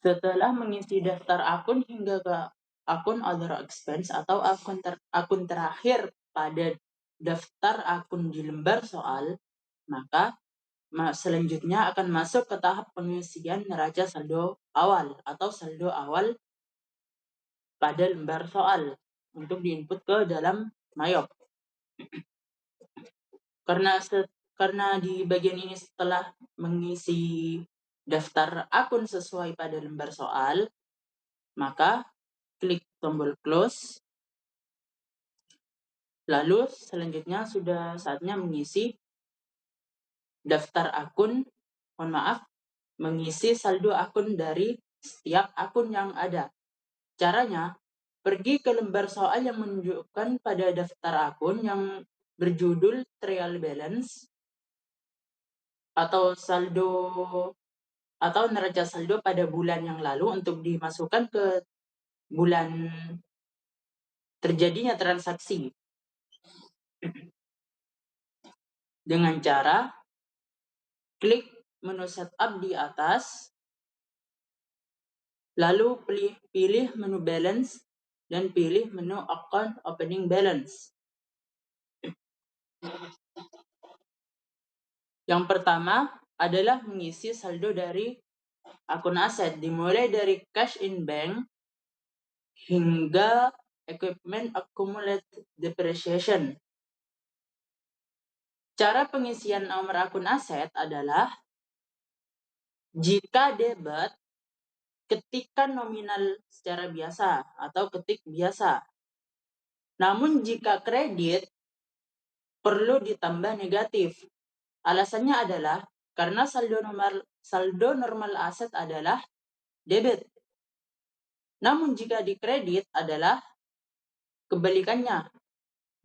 Setelah mengisi daftar akun hingga ke akun other expense atau akun terakhir pada daftar akun di lembar soal, maka selanjutnya akan masuk ke tahap pengisian neraca saldo awal atau saldo awal pada lembar soal untuk diinput ke dalam Mayop. Karena di bagian ini setelah mengisi daftar akun sesuai pada lembar soal, maka klik tombol close. Lalu selanjutnya sudah saatnya mengisi daftar akun, mengisi saldo akun dari setiap akun yang ada. Caranya, pergi ke lembar soal yang menunjukkan pada daftar akun yang berjudul trial balance atau saldo atau neraca saldo pada bulan yang lalu untuk dimasukkan ke bulan terjadinya transaksi. Dengan cara klik menu setup di atas, lalu pilih menu balance dan pilih menu account opening balance. Yang pertama adalah mengisi saldo dari akun aset, dimulai dari cash in bank hingga equipment accumulated depreciation. Cara pengisian nomor akun aset adalah jika debit, ketikkan nominal secara biasa atau ketik biasa. Namun jika kredit, perlu ditambah negatif. Alasannya adalah karena saldo normal aset adalah debit. Namun jika di kredit adalah kebalikannya.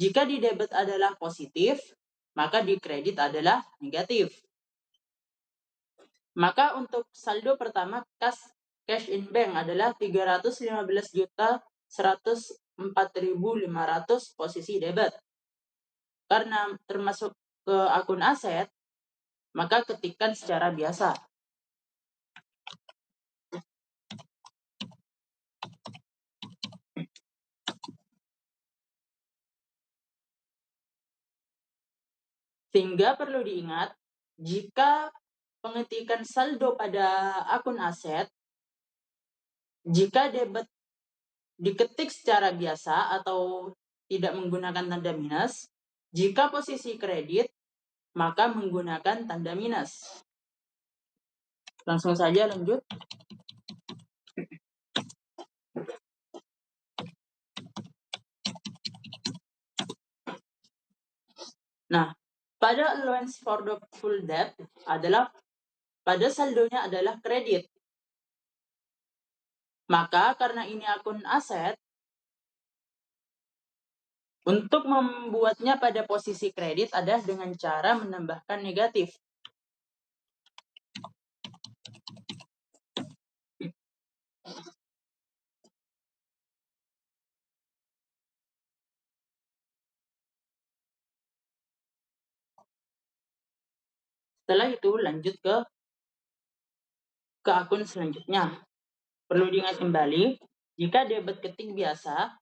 Jika di debit adalah positif, maka di kredit adalah negatif. Maka untuk saldo pertama cash in bank adalah 315.104.500 posisi debit. Karena termasuk ke akun aset, maka ketikkan secara biasa. Sehingga perlu diingat, jika pengetikan saldo pada akun aset, jika debit diketik secara biasa atau tidak menggunakan tanda minus, jika posisi kredit, maka menggunakan tanda minus. Langsung saja lanjut. Nah, pada allowance for the full debt adalah pada saldonya adalah kredit. Maka karena ini akun aset, untuk membuatnya pada posisi kredit adalah dengan cara menambahkan negatif. Setelah itu lanjut ke akun selanjutnya. Perlu diingat kembali, jika debit ketik biasa,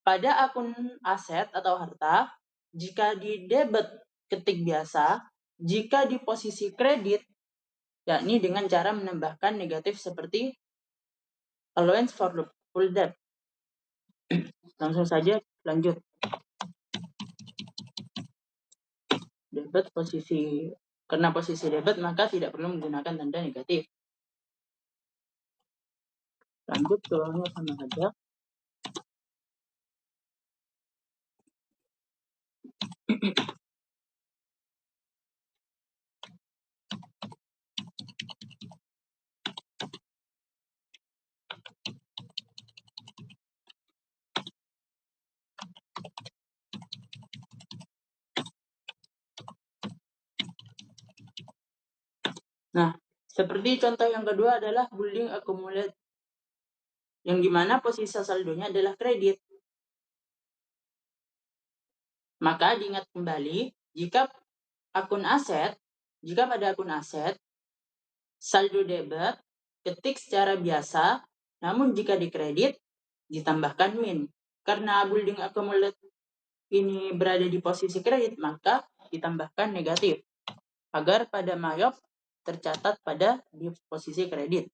pada akun aset atau harta, jika di debit ketik biasa, jika di posisi kredit, yakni dengan cara menambahkan negatif seperti allowance for the full debt. Langsung saja lanjut. Debit karena posisi debit maka tidak perlu menggunakan tanda negatif. Lanjut ke sama saja. Nah, seperti contoh yang kedua adalah building accumulate, yang dimana posisi saldonya adalah kredit. Maka diingat kembali, jika pada akun aset, Saldo debit ketik secara biasa, namun jika dikredit ditambahkan min. Karena building accumulate ini berada di posisi kredit, maka ditambahkan negatif agar pada mayop tercatat pada di posisi kredit.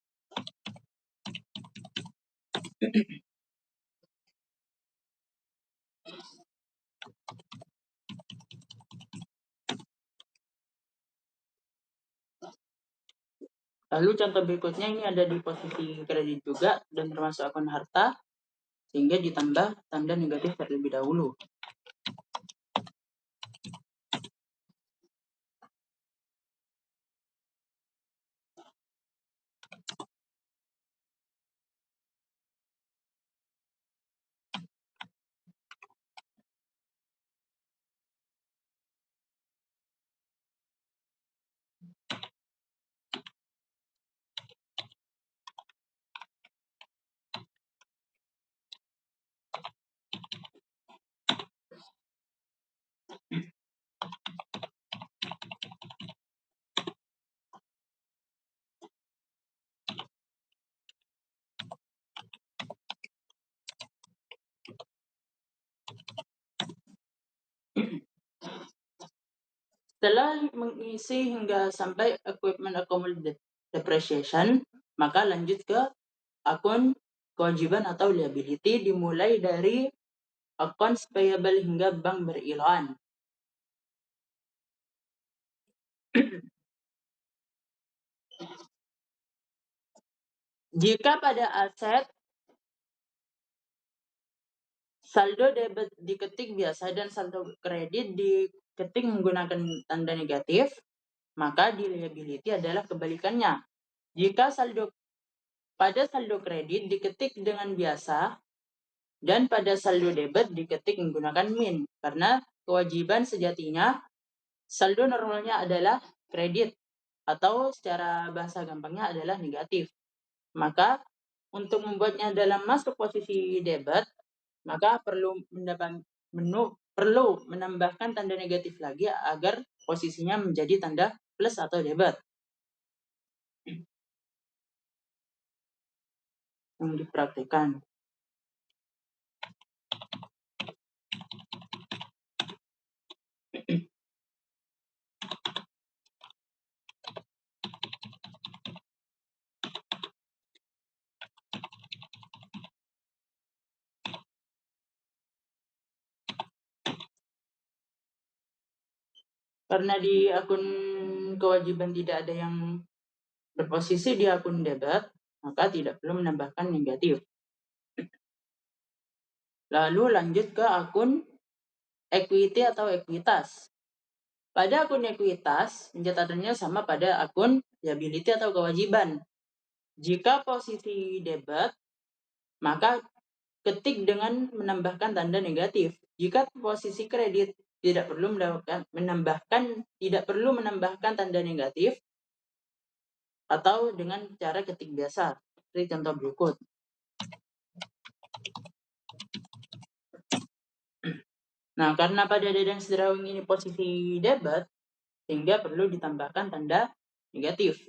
Lalu contoh berikutnya ini ada di posisi kredit juga dan termasuk akun harta, sehingga ditambah tanda negatif terlebih dahulu. Setelah mengisi hingga sampai equipment accumulated depreciation, maka lanjut ke akun kewajiban atau liability, dimulai dari accounts payable hingga bank berilan. Jika pada aset saldo debit diketik biasa dan saldo kredit diketik menggunakan tanda negatif, maka di liability adalah kebalikannya. Jika pada saldo kredit diketik dengan biasa dan pada saldo debit diketik menggunakan min, karena kewajiban sejatinya saldo normalnya adalah kredit atau secara bahasa gampangnya adalah negatif. Maka untuk membuatnya dalam masuk posisi debit, maka perlu menambahkan tanda negatif lagi agar posisinya menjadi tanda plus atau debit. Yang dipraktikkan. Karena di akun kewajiban tidak ada yang berposisi di akun debit, maka tidak perlu menambahkan negatif. Lalu lanjut ke akun equity atau ekuitas. Pada akun ekuitas, pencatatannya sama pada akun liability atau kewajiban. Jika posisi debit, maka ketik dengan menambahkan tanda negatif. Jika posisi kredit, tidak perlu menambahkan tanda negatif atau dengan cara ketik biasa. Seperti contoh berikut. Nah, karena pada Dadang's drawing ini posisi debit, sehingga perlu ditambahkan tanda negatif.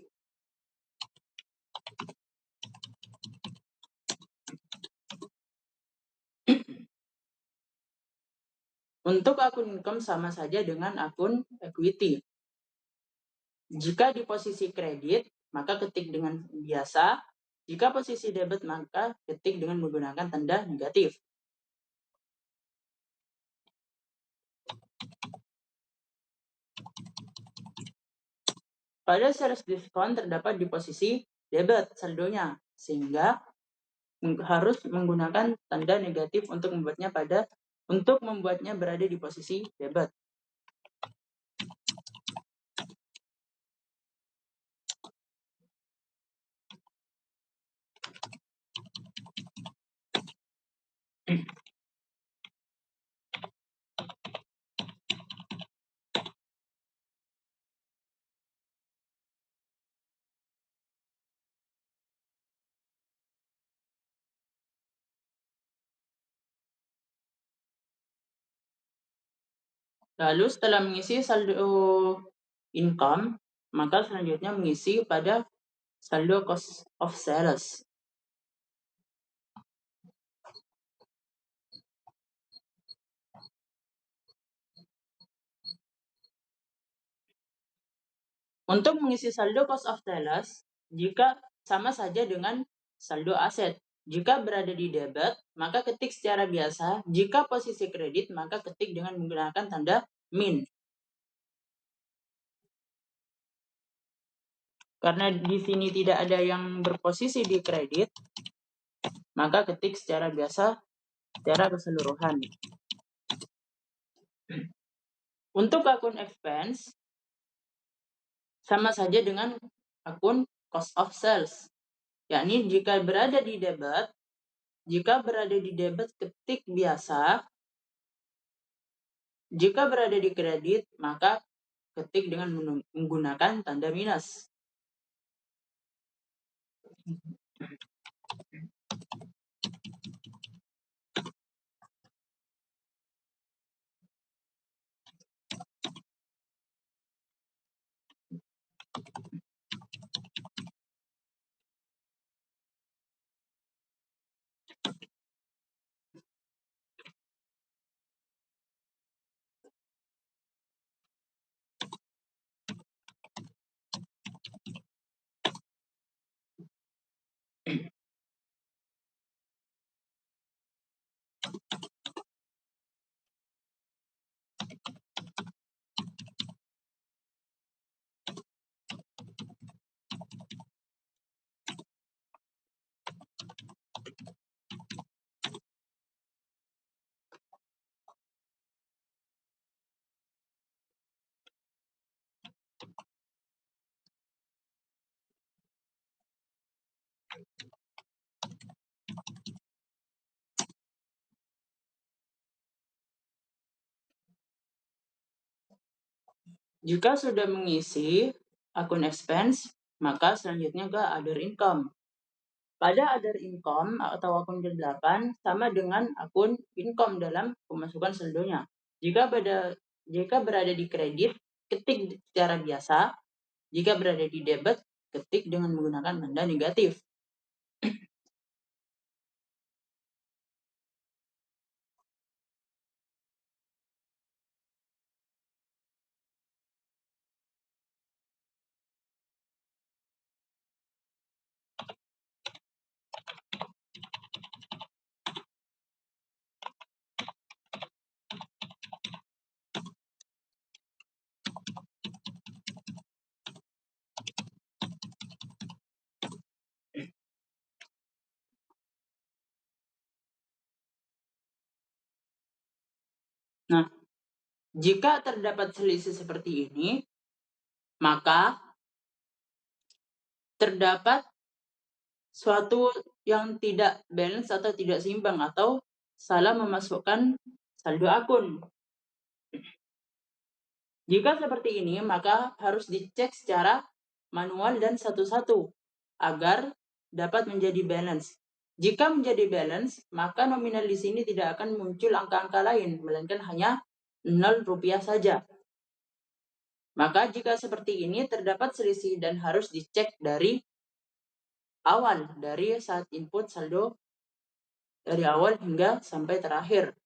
Untuk akun income sama saja dengan akun equity. Jika di posisi kredit, maka ketik dengan biasa. Jika posisi debit, maka ketik dengan menggunakan tanda negatif. Pada sales diskon terdapat di posisi debit saldonya, sehingga harus menggunakan tanda negatif untuk membuatnya berada di posisi debit. Lalu setelah mengisi saldo income, maka selanjutnya mengisi pada saldo cost of sales. Untuk mengisi saldo cost of sales, jika sama saja dengan saldo aset. Jika berada di debit, maka ketik secara biasa. Jika posisi kredit, maka ketik dengan menggunakan tanda min. Karena di sini tidak ada yang berposisi di kredit, maka ketik secara biasa, secara keseluruhan. Untuk akun expense, sama saja dengan akun cost of sales. Yakni jika berada di debit, ketik biasa. Jika berada di kredit, maka ketik dengan menggunakan tanda minus. Jika sudah mengisi akun expense, maka selanjutnya ke other income. Pada other income atau akun ke-8 sama dengan akun income dalam pemasukan saldonya. Jika berada di kredit, ketik secara biasa. Jika berada di debit, ketik dengan menggunakan tanda negatif. Nah, jika terdapat selisih seperti ini, maka terdapat suatu yang tidak balance atau tidak seimbang atau salah memasukkan saldo akun. Jika seperti ini, maka harus dicek secara manual dan satu-satu agar dapat menjadi balance. Jika menjadi balance, maka nominal di sini tidak akan muncul angka-angka lain, melainkan hanya 0 rupiah saja. Maka jika seperti ini terdapat selisih dan harus dicek dari awal, dari saat input saldo dari awal hingga sampai terakhir.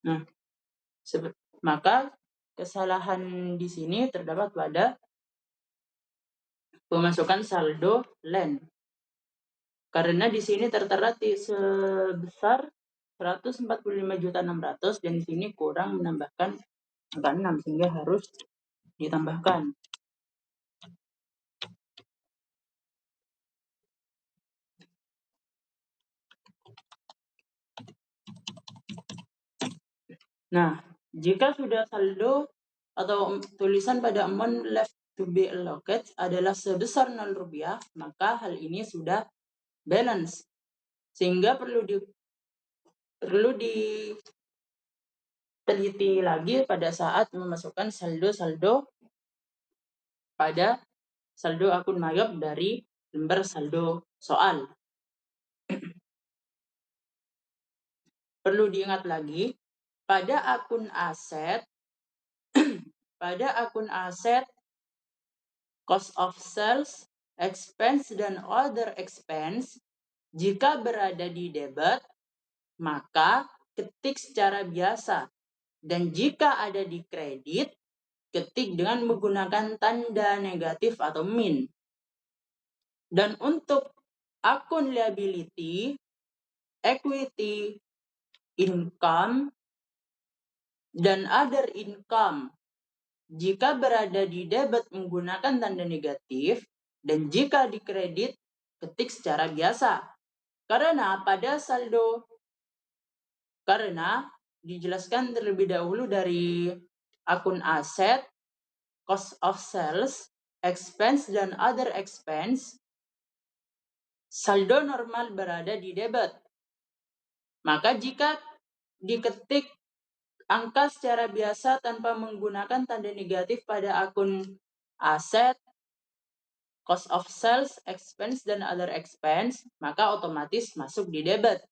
Nah, maka kesalahan di sini terdapat pada pemasukan saldo LAN. Karena di sini tertera sebesar 145.600.000 dan di sini kurang menambahkan angka 6 sehingga harus ditambahkan. Nah, jika sudah saldo atau tulisan pada amount left to be allocated adalah sebesar 0 rupiah, maka hal ini sudah balance. Sehingga perlu diteliti lagi pada saat memasukkan saldo-saldo pada saldo akun Mayop dari lembar saldo soal. Perlu diingat lagi, pada akun aset, cost of sales, expense, dan other expense, jika berada di debit, maka ketik secara biasa. Dan jika ada di kredit, ketik dengan menggunakan tanda negatif atau min. Dan untuk akun liability, equity, income, dan other income, jika berada di debit menggunakan tanda negatif, dan jika di kredit, ketik secara biasa. Karena dijelaskan terlebih dahulu dari akun aset, cost of sales, expense, dan other expense, saldo normal berada di debit. Maka jika diketik angka secara biasa tanpa menggunakan tanda negatif pada akun aset, cost of sales, expense, dan other expense, maka otomatis masuk di debit.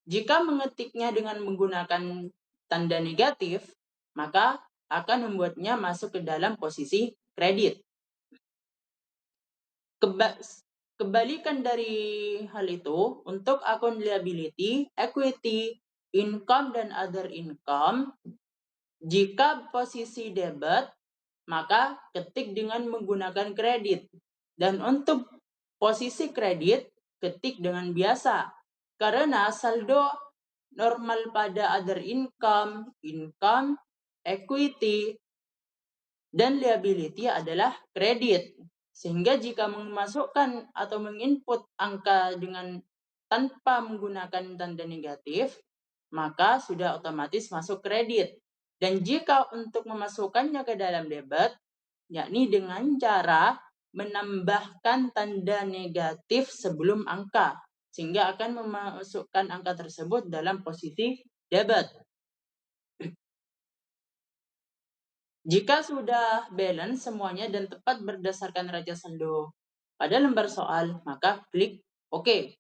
Jika mengetiknya dengan menggunakan tanda negatif, maka akan membuatnya masuk ke dalam posisi kredit. Kebalikan dari hal itu, untuk akun liability, equity, income, dan other income, jika posisi debit, maka ketik dengan menggunakan kredit. Dan untuk posisi kredit, ketik dengan biasa. Karena saldo normal pada other income, equity, dan liability adalah kredit. Sehingga jika memasukkan atau menginput angka tanpa menggunakan tanda negatif, maka sudah otomatis masuk kredit. Dan jika untuk memasukkannya ke dalam debit, yakni dengan cara menambahkan tanda negatif sebelum angka, sehingga akan memasukkan angka tersebut dalam posisi debit. Jika sudah balance semuanya dan tepat berdasarkan raja saldo pada lembar soal, maka klik OK.